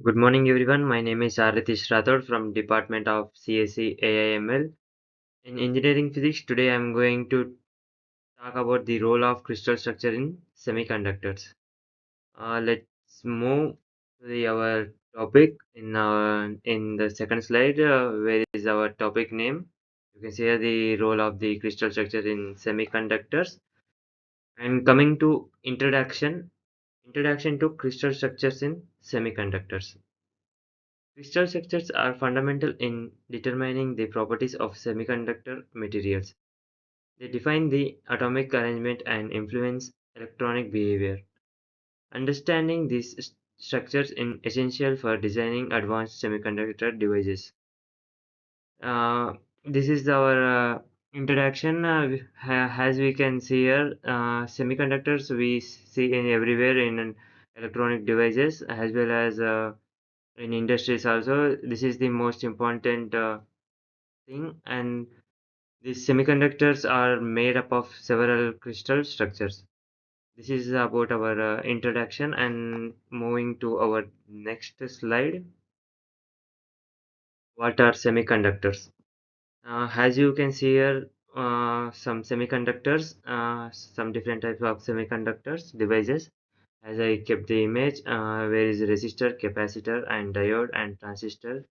Good morning, everyone. My name is Aritish Rathod from Department of CSE AIML. In engineering physics, today I am going to talk about the role of crystal structure in semiconductors. Let's move to our topic in the second slide. Where is our topic name? You can see here the role of the crystal structure in semiconductors. And coming to introduction to crystal structures in semiconductors. Crystal structures are fundamental in determining the properties of semiconductor materials. They define the atomic arrangement and influence electronic behavior. Understanding these structures is essential for designing advanced semiconductor devices. Uh, this is our introduction. As we can see here, semiconductors we see in everywhere in electronic devices as well as in industries also. This is the most important thing, and these semiconductors are made up of several crystal structures. This is about our introduction, and moving to our next slide. What are semiconductors? As you can see here, some semiconductors, some different types of semiconductors devices. As I kept the image, where is resistor, capacitor, and diode and transistor.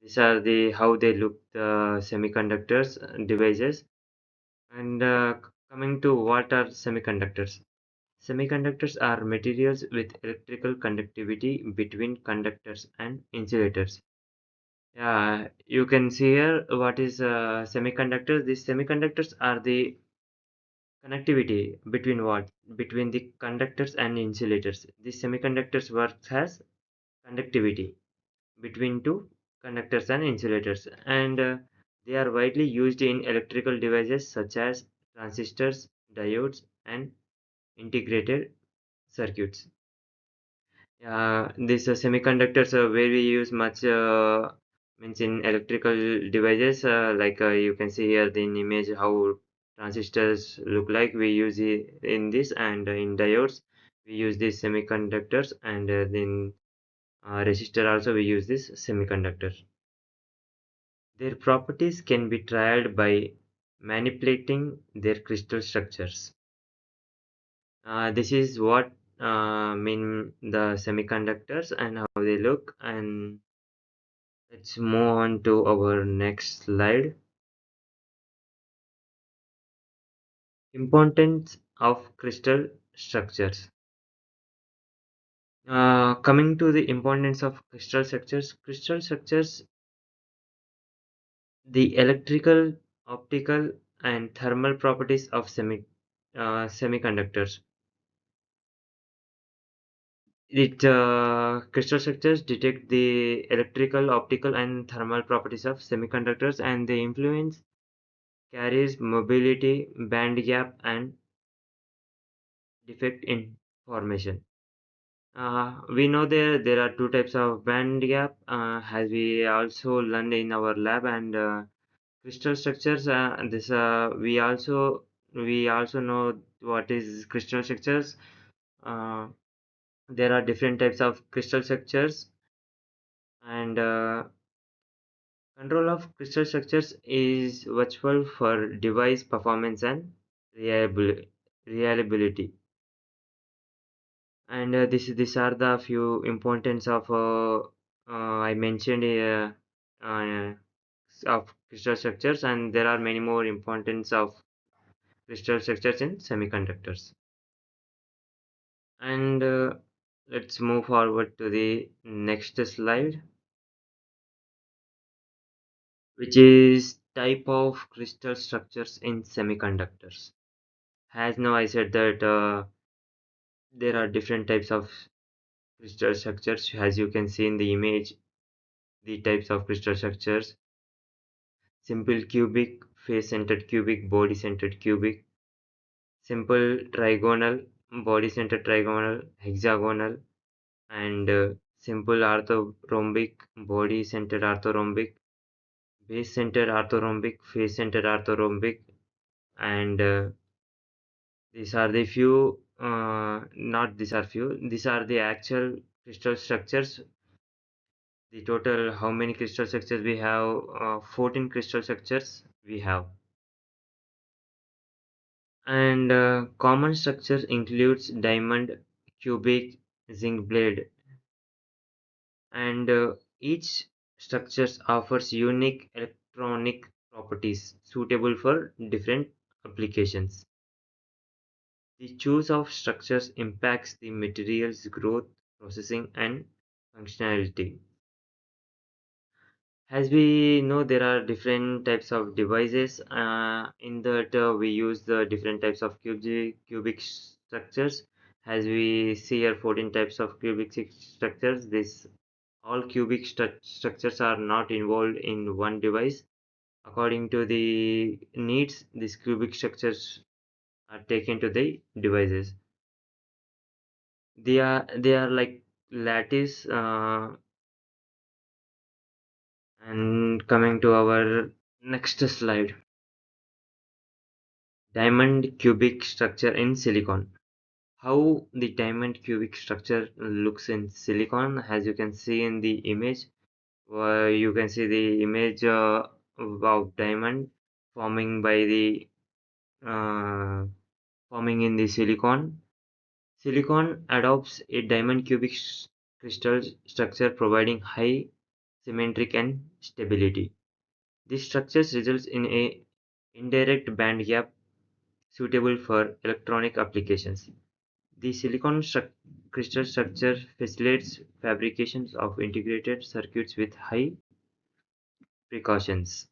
These are the how they look the semiconductors devices. And coming to what are semiconductors? Semiconductors are materials with electrical conductivity between conductors and insulators. Yeah, you can see here what is semiconductors. These semiconductors are the connectivity between what? Between the conductors and insulators. These semiconductors works as conductivity between two conductors and insulators, and they are widely used in electrical devices such as transistors, diodes, and integrated circuits. These semiconductors where we use much means in electrical devices, like you can see here in image how transistors look like. We use it in this, and in diodes we use these semiconductors, and then resistor also we use this semiconductor. Their properties can be trialed by manipulating their crystal structures. This is what mean the semiconductors and how they look. And let's move on to our next slide. Importance of crystal structures. Coming to the importance of crystal structures, the electrical, optical, and thermal properties of semiconductors. Crystal structures detect the electrical, optical, and thermal properties of semiconductors, and they influence carriers, mobility, band gap, and defect in formation. We know there are two types of band gap, as we also learned in our lab, and crystal structures. This we also know what is crystal structures. Uh, there are different types of crystal structures, and control of crystal structures is virtual for device performance and reliability. And these are the few importance of I mentioned uh, of crystal structures, and there are many more importance of crystal structures in semiconductors. And let's move forward to the next slide, which is type of crystal structures in semiconductors. As now I said that there are different types of crystal structures. As you can see in the image, the types of crystal structures: simple cubic, face-centered cubic, body-centered cubic, simple trigonal, body-centered trigonal, hexagonal, and simple orthorhombic, body-centered orthorhombic, base-centered orthorhombic, face-centered orthorhombic, and these are the few, not these are few, these are the actual crystal structures The total how many crystal structures we have? 14 crystal structures we have. And common structures includes diamond, cubic, zinc blade, and each structures offers unique electronic properties suitable for different applications. The choice of structures impacts the material's growth, processing, and functionality. As we know, there are different types of devices. In that, we use the different types of cubic structures. As we see here, 14 types of structures. This all cubic structures are not involved in one device. According to the needs, these cubic structures are taken to the devices. They are like lattice. And coming to our next slide. Diamond cubic structure in silicon. How the diamond cubic structure looks in silicon, as you can see in the image. You can see the image of diamond forming by the uh, forming in the silicon. Silicon adopts a diamond cubic crystal structure, providing high symmetric and stability. This structure results in a indirect band gap suitable for electronic applications. The silicon crystal structure facilitates fabrications of integrated circuits with high precautions.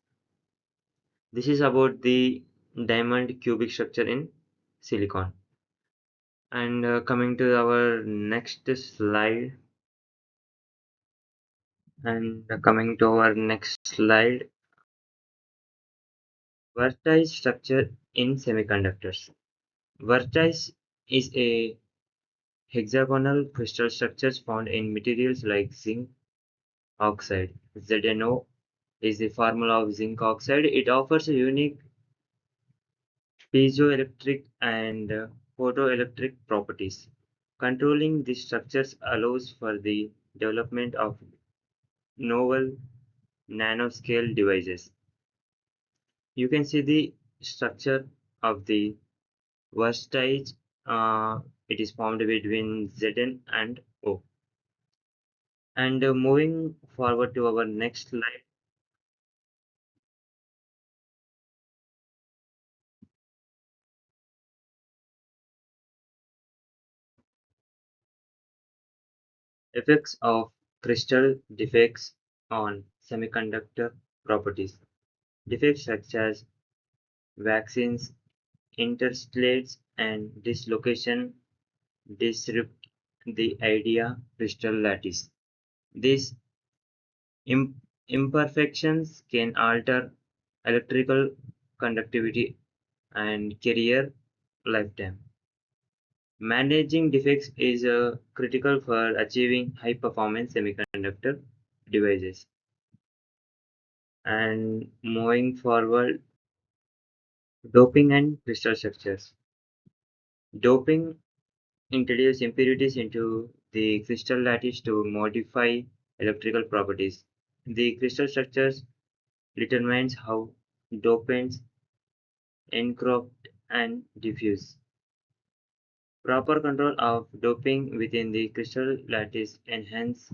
This is about the diamond cubic structure in silicon. And coming to our next slide, vertex structure in semiconductors. Vertex is a hexagonal crystal structures found in materials like zinc oxide. ZNO is the formula of zinc oxide. It offers a unique piezoelectric and photoelectric properties. Controlling the structures allows for the development of novel nanoscale devices. You can see the structure of the vertex. It is formed between Zn and O. And moving forward to our next slide, effects of crystal defects on semiconductor properties. Defects such as vaccines, interslates, and dislocation disrupt the idea crystal lattice. These im- imperfections can alter electrical conductivity and carrier lifetime. Managing defects is critical for achieving high performance semiconductor devices. And moving forward, doping and crystal structures. Doping introduces impurities into the crystal lattice to modify electrical properties. The crystal structures determines how dopants encrypt and diffuse. Proper control of doping within the crystal lattice enhance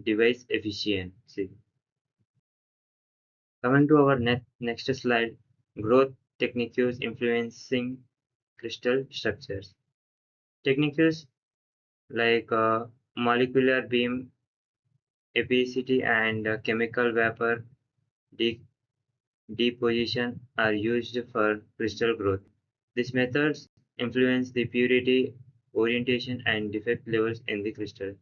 device efficiency. Coming to our next slide, growth techniques influencing crystal structures. Techniques like molecular beam epicity and chemical vapor de- deposition are used for crystal growth. These methods influence the purity, orientation, and defect levels in the crystal.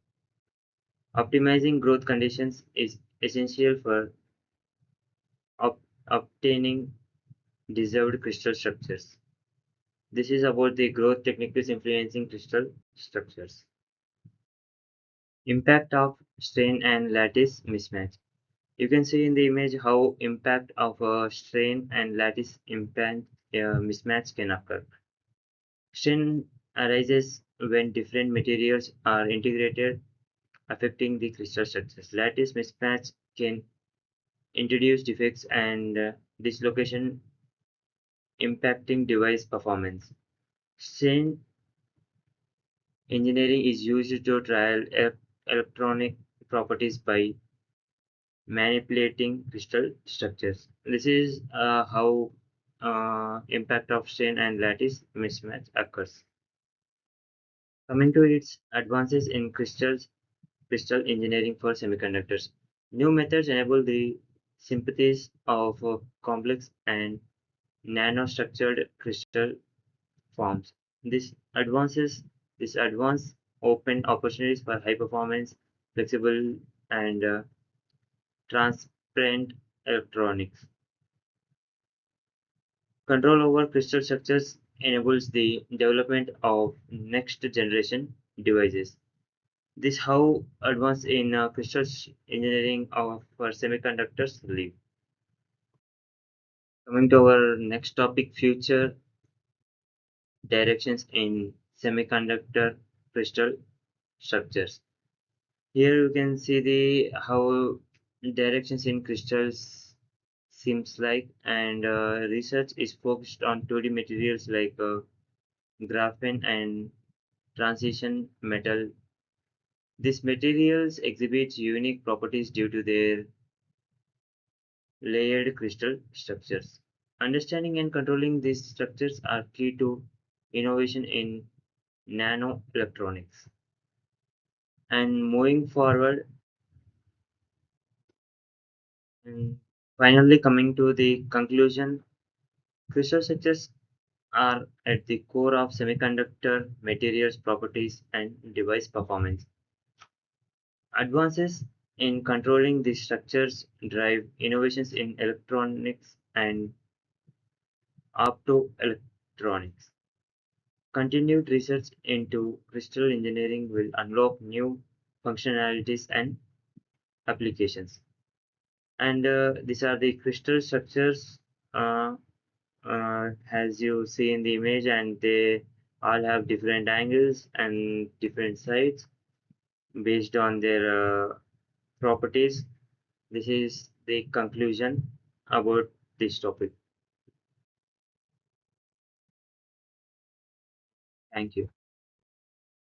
Optimizing growth conditions is essential for ob- obtaining deserved crystal structures. This is about the growth techniques influencing crystal structures. Impact of strain and lattice mismatch. You can see in the image how impact of a strain and lattice impact mismatch can occur. Strain arises when different materials are integrated affecting the crystal structures. Lattice mismatch can introduce defects and dislocation impacting device performance. Chain engineering is used to trial electronic properties by manipulating crystal structures. This is how impact of strain and lattice mismatch occurs. Coming to its advances in crystal engineering for semiconductors. New methods enable the synthesis of complex and nanostructured crystal forms. This advances this advance open opportunities for high performance, flexible, and transparent electronics. Control over crystal structures enables the development of next generation devices. This how advance in crystal engineering of for semiconductors live. Coming to our next topic, future directions in semiconductor crystal structures. Here you can see the how directions in crystals seems like, and research is focused on 2D materials like graphene and transition metal. These materials exhibit unique properties due to their layered crystal structures. Understanding and controlling these structures are key to innovation in nanoelectronics. And moving forward, and finally coming to the conclusion, crystal structures are at the core of semiconductor materials properties and device performance. Advances in controlling these structures drive innovations in electronics and optoelectronics. Continued research into crystal engineering will unlock new functionalities and applications. And these are the crystal structures uh, as you see in the image, and they all have different angles and different sides based on their properties. This is the conclusion about this topic. Thank you.